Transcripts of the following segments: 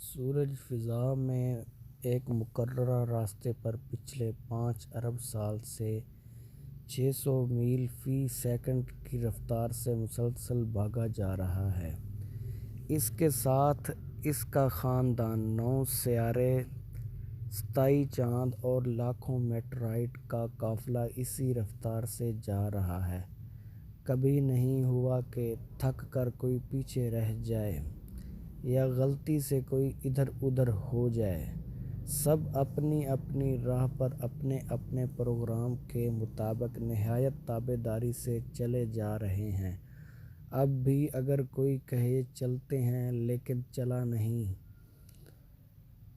سورج فضا میں ایک مقررہ راستے پر پچھلے 5 ارب سال سے 600 میل فی سیکنڈ کی رفتار سے مسلسل بھاگا جا رہا ہے۔ اس کے ساتھ اس کا خاندان 9 سیارے، 27 چاند اور لاکھوں میٹرائٹ کا قافلہ اسی رفتار سے جا رہا ہے۔ کبھی نہیں ہوا کہ تھک کر کوئی پیچھے رہ جائے یا غلطی سے کوئی ادھر ادھر ہو جائے۔ سب اپنی اپنی راہ پر اپنے اپنے پروگرام کے مطابق نہایت تابعداری سے چلے جا رہے ہیں۔ اب بھی اگر کوئی کہے چلتے ہیں لیکن چلا نہیں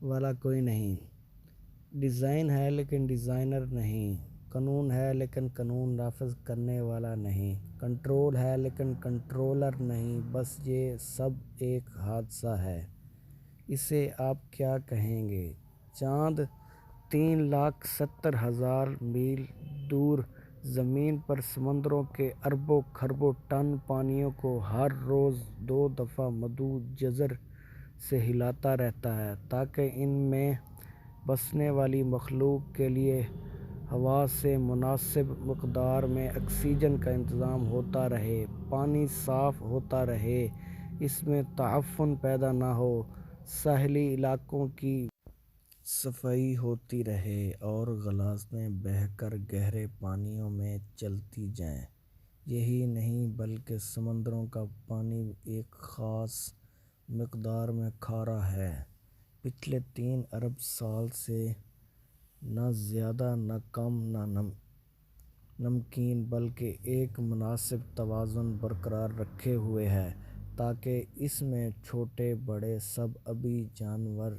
والا کوئی نہیں، ڈیزائن ہے لیکن ڈیزائنر نہیں، قانون ہے لیکن قانون نافذ کرنے والا نہیں، کنٹرول ہے لیکن کنٹرولر نہیں، بس یہ سب ایک حادثہ ہے۔ اسے آپ کیا کہیں گے؟ چاند 3,70,000 میل دور زمین پر سمندروں کے اربوں خربوں ٹن پانیوں کو ہر روز 2 دفعہ مدعو جزر سے ہلاتا رہتا ہے تاکہ ان میں بسنے والی مخلوق کے لیے ہوا سے مناسب مقدار میں آکسیجن کا انتظام ہوتا رہے، پانی صاف ہوتا رہے، اس میں تعفن پیدا نہ ہو، ساحلی علاقوں کی صفائی ہوتی رہے اور غلازتیں بہہ کر گہرے پانیوں میں چلتی جائیں۔ یہی نہیں بلکہ سمندروں کا پانی ایک خاص مقدار میں کھارا ہے۔ پچھلے 3 ارب سال سے نہ زیادہ نہ کم نہ نمکین بلکہ ایک مناسب توازن برقرار رکھے ہوئے ہے تاکہ اس میں چھوٹے بڑے سب آبی جانور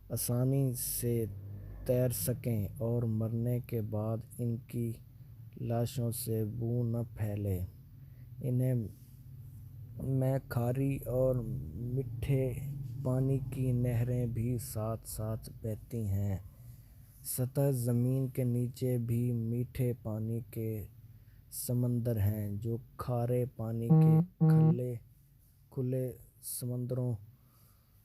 آسانی سے تیر سکیں اور مرنے کے بعد ان کی لاشوں سے بو نہ پھیلے۔ ان میں کھارے اور میٹھے پانی کی نہریں بھی ساتھ ساتھ بہتی ہیں۔ سطح زمین کے نیچے بھی میٹھے پانی کے سمندر ہیں جو کھارے پانی کے کھلے سمندروں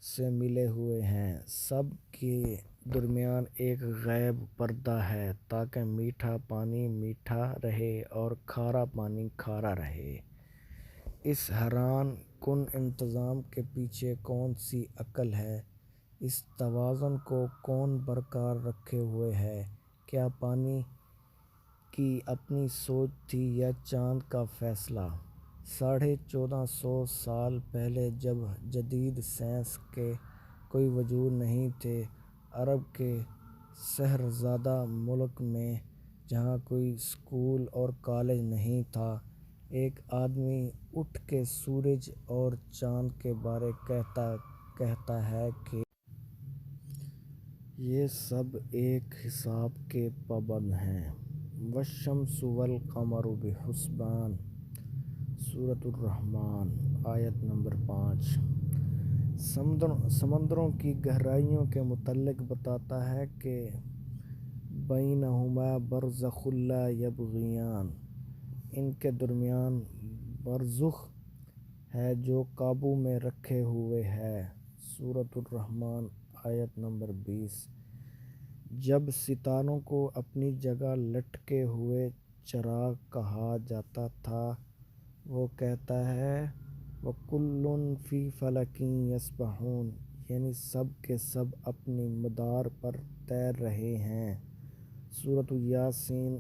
سے ملے ہوئے ہیں۔ سب کے درمیان ایک غیب پردہ ہے تاکہ میٹھا پانی میٹھا رہے اور کھارا پانی کھارا رہے۔ اس حیران کن انتظام کے پیچھے کون سی عقل ہے؟ اس توازن کو کون برقرار رکھے ہوئے ہے؟ کیا پانی کی اپنی سوچ تھی یا چاند کا فیصلہ؟ 1450 سال پہلے جب جدید سائنس کے کوئی وجود نہیں تھے، عرب کے شہرزادہ ملک میں جہاں کوئی اسکول اور کالج نہیں تھا، ایک آدمی اٹھ کے سورج اور چاند کے بارے کہتا ہے کہ یہ سب ایک حساب کے پابند ہیں۔ وَالشَّمْسُ وَالْقَمَرُ بِحُسْبَانٍ۔ سورۃ الرحمن آیت نمبر 5۔ سمندروں کی گہرائیوں کے متعلق بتاتا ہے کہ بَیْنَہُمَا بَرْزَخٌ لَا یَبْغِیَانِ، ان کے درمیان برزخ ہے جو قابو میں رکھے ہوئے ہے۔ سورۃ الرحمن آیت نمبر 20۔ جب ستاروں کو اپنی جگہ لٹکے ہوئے چراغ کہا جاتا تھا، وہ کہتا ہے وَكُلٌّ فِي فَلَكٍ يَسْبَحُونَ، یعنی سب کے سب اپنی مدار پر تیر رہے ہیں۔ سورۃ یاسین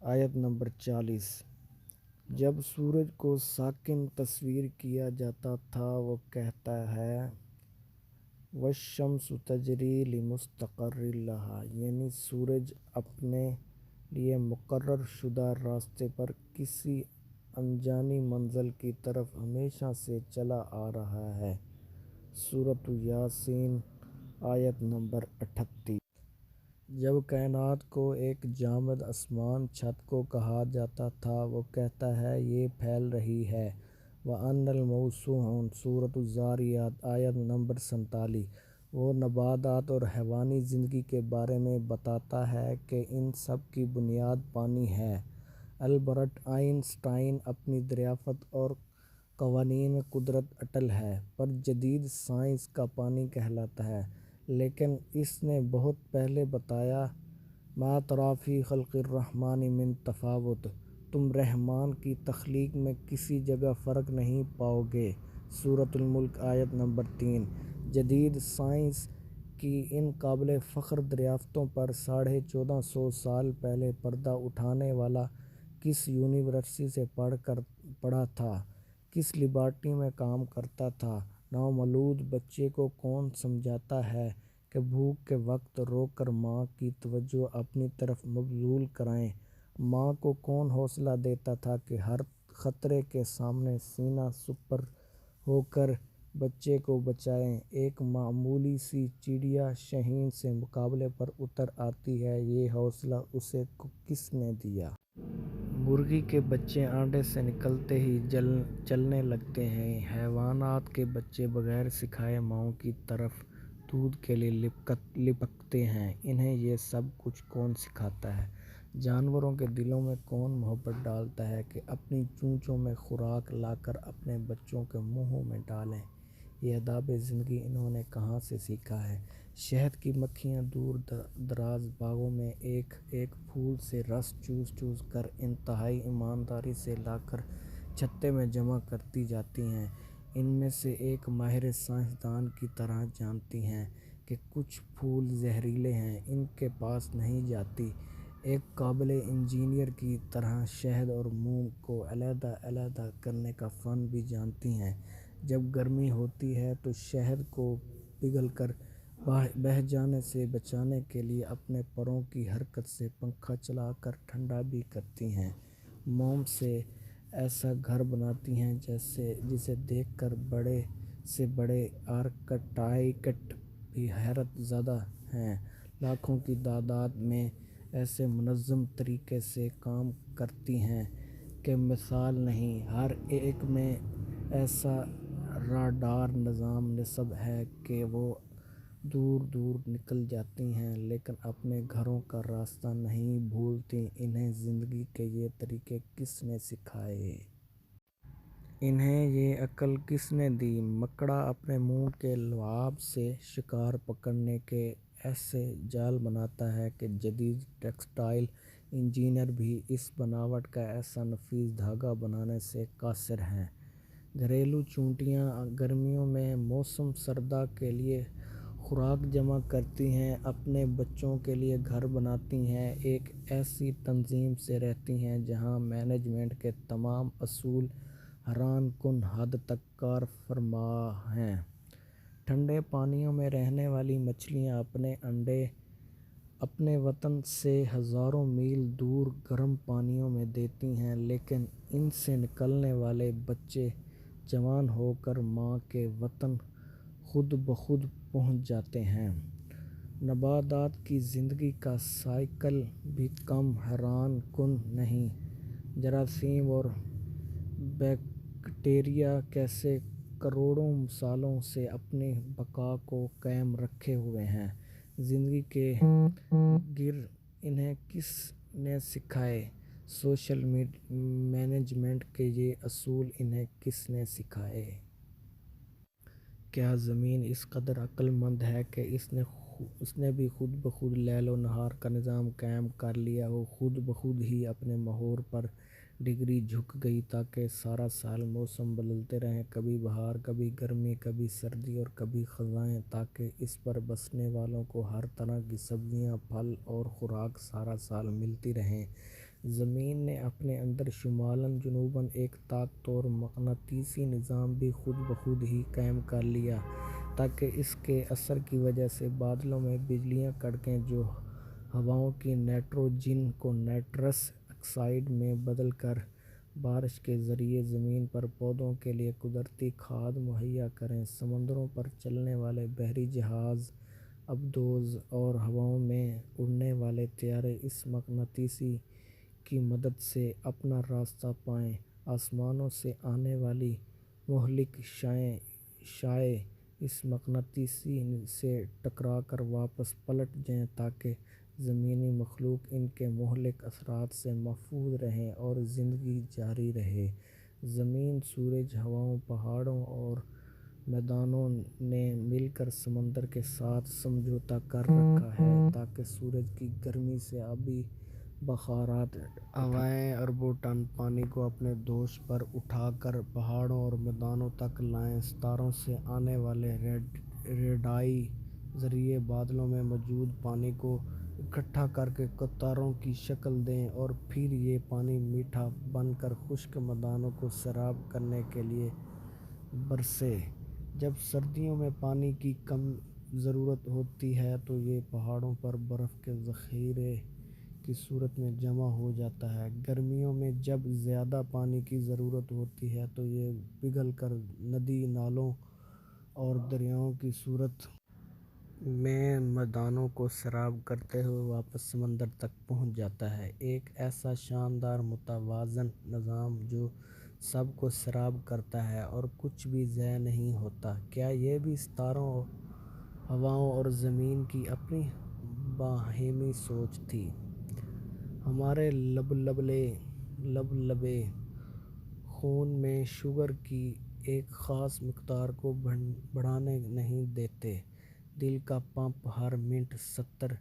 آیت نمبر 40۔ جب سورج کو ساکن تصور کیا جاتا تھا، وہ کہتا ہے وَالشَّمْسُ تَجْرِی لِمُسْتَقَرٍّ لَہَا، یعنی سورج اپنے لیے مقرر شدہ راستے پر کسی انجانی منزل کی طرف ہمیشہ سے چلا آ رہا ہے۔ سورۃ یاسین آیت نمبر 38۔ جب کائنات کو ایک جامد آسمان چھت کو کہا جاتا تھا، وہ کہتا ہے یہ پھیل رہی ہے۔ وَأَنَّ الْمَوْضُوعَ۔ سورۃ الذاریات آیت نمبر 47۔ وہ نباتات اور حیوانی زندگی کے بارے میں بتاتا ہے کہ ان سب کی بنیاد پانی ہے۔ البرٹ آئن سٹائن اپنی دریافت اور قوانین قدرت اٹل ہے، پر جدید سائنس کا پانی کہلاتا ہے۔ لیکن اس نے بہت پہلے بتایا، ما تری فی خلق الرحمن من تفاوت، تم رحمان کی تخلیق میں کسی جگہ فرق نہیں پاؤ گے۔ سورۃ الملک آیت نمبر 3۔ جدید سائنس کی ان قابل فخر دریافتوں پر 1450 سال پہلے پردہ اٹھانے والا کس یونیورسٹی سے پڑھا تھا، کس لیبارٹری میں کام کرتا تھا؟ نومولود بچے کو کون سمجھاتا ہے کہ بھوک کے وقت رو کر ماں کی توجہ اپنی طرف مبذول کرائے؟ ماں کو کون حوصلہ دیتا تھا کہ ہر خطرے کے سامنے سینہ سپر ہو کر بچے کو بچائے؟ ایک معمولی سی چڑیا شاہین سے مقابلے پر اتر آتی ہے، یہ حوصلہ اسے کس نے دیا؟ مرغی کے بچے انڈے سے نکلتے ہی چلنے لگتے ہیں۔ حیوانات کے بچے بغیر سکھائے ماؤں کی طرف دودھ کے لیے لپکتے ہیں۔ انہیں یہ سب کچھ کون سکھاتا ہے؟ جانوروں کے دلوں میں کون محبت ڈالتا ہے کہ اپنی چونچوں میں خوراک لا کر اپنے بچوں کے منہوں میں ڈالیں؟ یہ آداب زندگی انہوں نے کہاں سے سیکھا ہے؟ شہد کی مکھیاں دور دراز باغوں میں ایک ایک پھول سے رس چوس چوس کر انتہائی ایمانداری سے لا کر چھتے میں جمع کرتی جاتی ہیں۔ ان میں سے ایک ماہر سائنسدان کی طرح جانتی ہیں کہ کچھ پھول زہریلے ہیں، ان کے پاس نہیں جاتی۔ ایک قابل انجینئر کی طرح شہد اور موم کو علیحدہ علیحدہ کرنے کا فن بھی جانتی ہیں۔ جب گرمی ہوتی ہے تو شہد کو پگھل کر بہہ جانے سے بچانے کے لیے اپنے پروں کی حرکت سے پنکھا چلا کر ٹھنڈا بھی کرتی ہیں۔ موم سے ایسا گھر بناتی ہیں جسے دیکھ کر بڑے سے بڑے آرکیٹیکٹ بھی حیرت زدہ ہیں۔ لاکھوں کی تعداد میں ایسے منظم طریقے سے کام کرتی ہیں کہ مثال نہیں۔ ہر ایک میں ایسا راڈار نظام نصب ہے کہ وہ دور دور نکل جاتی ہیں لیکن اپنے گھروں کا راستہ نہیں بھولتیں۔ انہیں زندگی کے یہ طریقے کس نے سکھائے؟ انہیں یہ عقل کس نے دی؟ مکڑا اپنے منہ کے لعاب سے شکار پکڑنے کے ایسے جال بناتا ہے کہ جدید ٹیکسٹائل انجینئر بھی اس بناوٹ کا ایسا نفیس دھاگا بنانے سے قاصر ہیں۔ گھریلو چیونٹیاں گرمیوں میں موسم سردا کے لیے خوراک جمع کرتی ہیں، اپنے بچوں کے لیے گھر بناتی ہیں، ایک ایسی تنظیم سے رہتی ہیں جہاں مینجمنٹ کے تمام اصول حیران کن حد تک کار فرما ہیں۔ ٹھنڈے پانیوں میں رہنے والی مچھلیاں اپنے انڈے اپنے وطن سے ہزاروں میل دور گرم پانیوں میں دیتی ہیں، لیکن ان سے نکلنے والے بچے جوان ہو کر ماں کے وطن خود بخود پہنچ جاتے ہیں۔ نباتات کی زندگی کا سائیکل بھی کم حیران کن نہیں۔ جراثیم اور بیکٹیریا کیسے کروڑوں سالوں سے اپنی بقا کو قائم رکھے ہوئے ہیں۔ زندگی کے گر انہیں کس نے سکھائے؟ سوشل مینجمنٹ کے یہ اصول انہیں کس نے سکھائے؟ کیا زمین اس قدر عقل مند ہے کہ اس نے بھی خود بخود لیل و نہار کا نظام قائم کر لیا ہو؟ خود بخود ہی اپنے محور پر ڈگری جھک گئی تاکہ سارا سال موسم بدلتے رہیں، کبھی بہار، کبھی گرمی، کبھی سردی اور کبھی خزاں، تاکہ اس پر بسنے والوں کو ہر طرح کی سبزیاں، پھل اور خوراک سارا سال ملتی رہیں۔ زمین نے اپنے اندر شمالاً جنوباً ایک طاقتور مقناطیسی نظام بھی خود بخود ہی قائم کر لیا تاکہ اس کے اثر کی وجہ سے بادلوں میں بجلیاں کڑکیں جو ہواؤں کی نائٹروجن کو نائٹرس آکسائیڈ میں بدل کر بارش کے ذریعے زمین پر پودوں کے لیے قدرتی کھاد مہیا کریں۔ سمندروں پر چلنے والے بحری جہاز، ابدوز اور ہواؤں میں اڑنے والے طیارے اس مقناطیسی کی مدد سے اپنا راستہ پائیں۔ آسمانوں سے آنے والی مہلک شعاعیں اس مقناطیسی سے ٹکرا کر واپس پلٹ جائیں تاکہ زمینی مخلوق ان کے مہلک اثرات سے محفوظ رہیں اور زندگی جاری رہے۔ زمین، سورج، ہواؤں، پہاڑوں اور میدانوں نے مل کر سمندر کے ساتھ سمجھوتا کر رکھا ہے تاکہ سورج کی گرمی سے آبی بخارات ہوائیں اربوں ٹن پانی کو اپنے دوش پر اٹھا کر پہاڑوں اور میدانوں تک لائیں، ستاروں سے آنے والے ریڈائی ذریعے بادلوں میں موجود پانی کو اکٹھا کر کے قطاروں کی شکل دیں اور پھر یہ پانی میٹھا بن کر خشک میدانوں کو سیراب کرنے کے لیے برسے۔ جب سردیوں میں پانی کی کم ضرورت ہوتی ہے تو یہ پہاڑوں پر برف کے ذخیرے کی صورت میں جمع ہو جاتا ہے۔ گرمیوں میں جب زیادہ پانی کی ضرورت ہوتی ہے تو یہ پگھل کر ندی نالوں اور دریاؤں کی صورت میں میدانوں کو سیراب کرتے ہوئے واپس سمندر تک پہنچ جاتا ہے۔ ایک ایسا شاندار متوازن نظام جو سب کو سیراب کرتا ہے اور کچھ بھی ضائع نہیں ہوتا۔ کیا یہ بھی ستاروں، ہواؤں اور زمین کی اپنی باہمی سوچ تھی؟ ہمارے لبلبے خون میں شوگر کی ایک خاص مقدار کو بڑھانے نہیں دیتے۔ دل کا پمپ ہر منٹ 70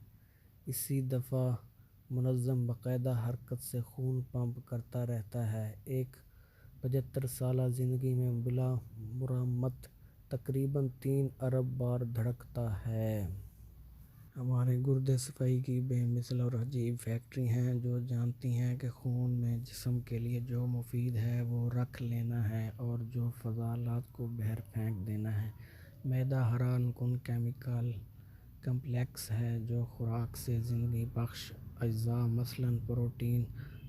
دفعہ منظم باقاعدہ حرکت سے خون پمپ کرتا رہتا ہے۔ ایک 75 سالہ زندگی میں بلا مرمت تقریباً 3 ارب بار دھڑکتا ہے۔ ہمارے گردے صفائی کی بے مثل اور عجیب فیکٹری ہیں جو جانتی ہیں کہ خون میں جسم کے لیے جو مفید ہے وہ رکھ لینا ہے اور جو فضلات کو باہر پھینک دینا ہے۔ معدہ حیران کن کیمیکل کمپلیکس ہے جو خوراک سے زندگی بخش اجزاء مثلاً پروٹین،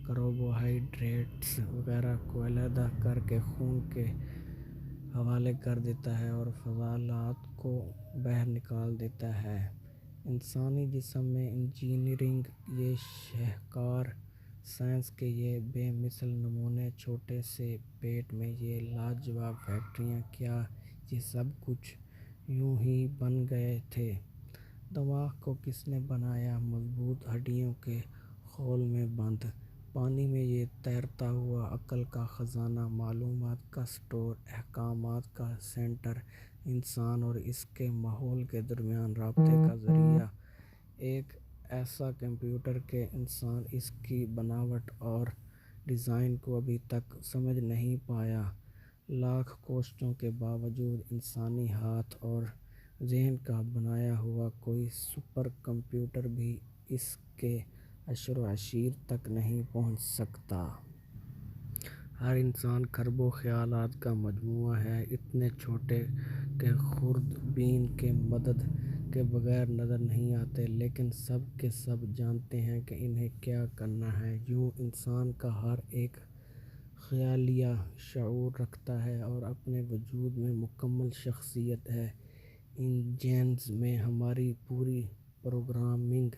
کاربوہائیڈریٹس وغیرہ کو علیحدہ کر کے خون کے حوالے کر دیتا ہے اور فضلات کو باہر نکال دیتا ہے۔ انسانی جسم میں انجینئرنگ یہ شاہکار سائنس کے یہ بے مثل نمونے، چھوٹے سے پیٹ میں یہ لاجواب فیکٹریاں، کیا یہ سب کچھ یوں ہی بن گئے تھے؟ دماغ کو کس نے بنایا مضبوط ہڈیوں کے خول میں بند؟ پانی میں یہ تیرتا ہوا عقل کا خزانہ، معلومات کا اسٹور، احکامات کا سینٹر، انسان اور اس کے ماحول کے درمیان رابطے کا ذریعہ، ایک ایسا کمپیوٹر کہ انسان اس کی بناوٹ اور ڈیزائن کو ابھی تک سمجھ نہیں پایا۔ لاکھ کوششوں کے باوجود انسانی ہاتھ اور ذہن کا بنایا ہوا کوئی سپر کمپیوٹر بھی اس کے عشر و عشیر تک نہیں پہنچ سکتا۔ ہر انسان کھربوں خیالات کا مجموعہ ہے، اتنے چھوٹے کہ خوردبین کے مدد کے بغیر نظر نہیں آتے، لیکن سب کے سب جانتے ہیں کہ انہیں کیا کرنا ہے۔ یوں انسان کا ہر ایک خیالیہ شعور رکھتا ہے اور اپنے وجود میں مکمل شخصیت ہے۔ ان جینز میں ہماری پوری پروگرامنگ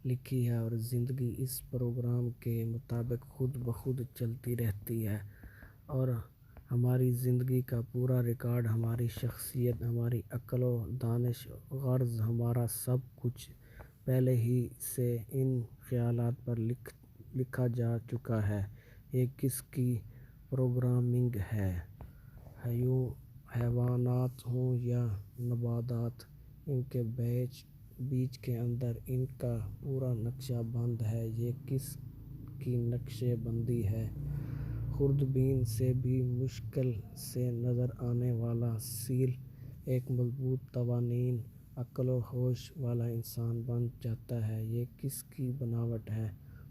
لکھی ہے اور زندگی اس پروگرام کے مطابق خود بخود چلتی رہتی ہے اور ہماری زندگی کا پورا ریکارڈ، ہماری شخصیت، ہماری عقل و دانش، غرض ہمارا سب کچھ پہلے ہی سے ان خیالات پر لکھا جا چکا ہے۔ یہ کس کی پروگرامنگ ہے؟ حیوانات ہوں یا نباتات، ان کے بیج کے اندر ان کا پورا نقشہ بند ہے۔ یہ کس کی نقشے بندی ہے؟ خوردبین سے بھی مشکل سے نظر آنے والا سیل ایک مضبوط توانین، عقل و ہوش والا انسان بن جاتا ہے۔ یہ کس کی بناوٹ ہے؟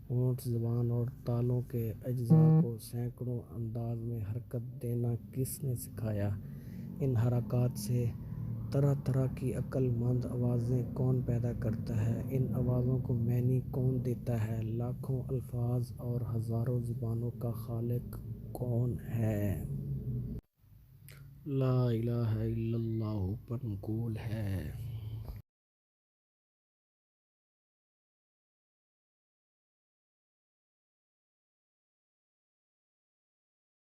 ہونٹ، زبان اور تالوں کے اجزاء کو سینکڑوں انداز میں حرکت دینا کس نے سکھایا؟ ان حرکات سے طرح طرح کی عقل مند آوازیں کون پیدا کرتا ہے؟ ان آوازوں کو معنی کون دیتا ہے؟ لاکھوں الفاظ اور ہزاروں زبانوں کا خالق کون ہے؟ لا الہ الا اللہ پر منقول ہے۔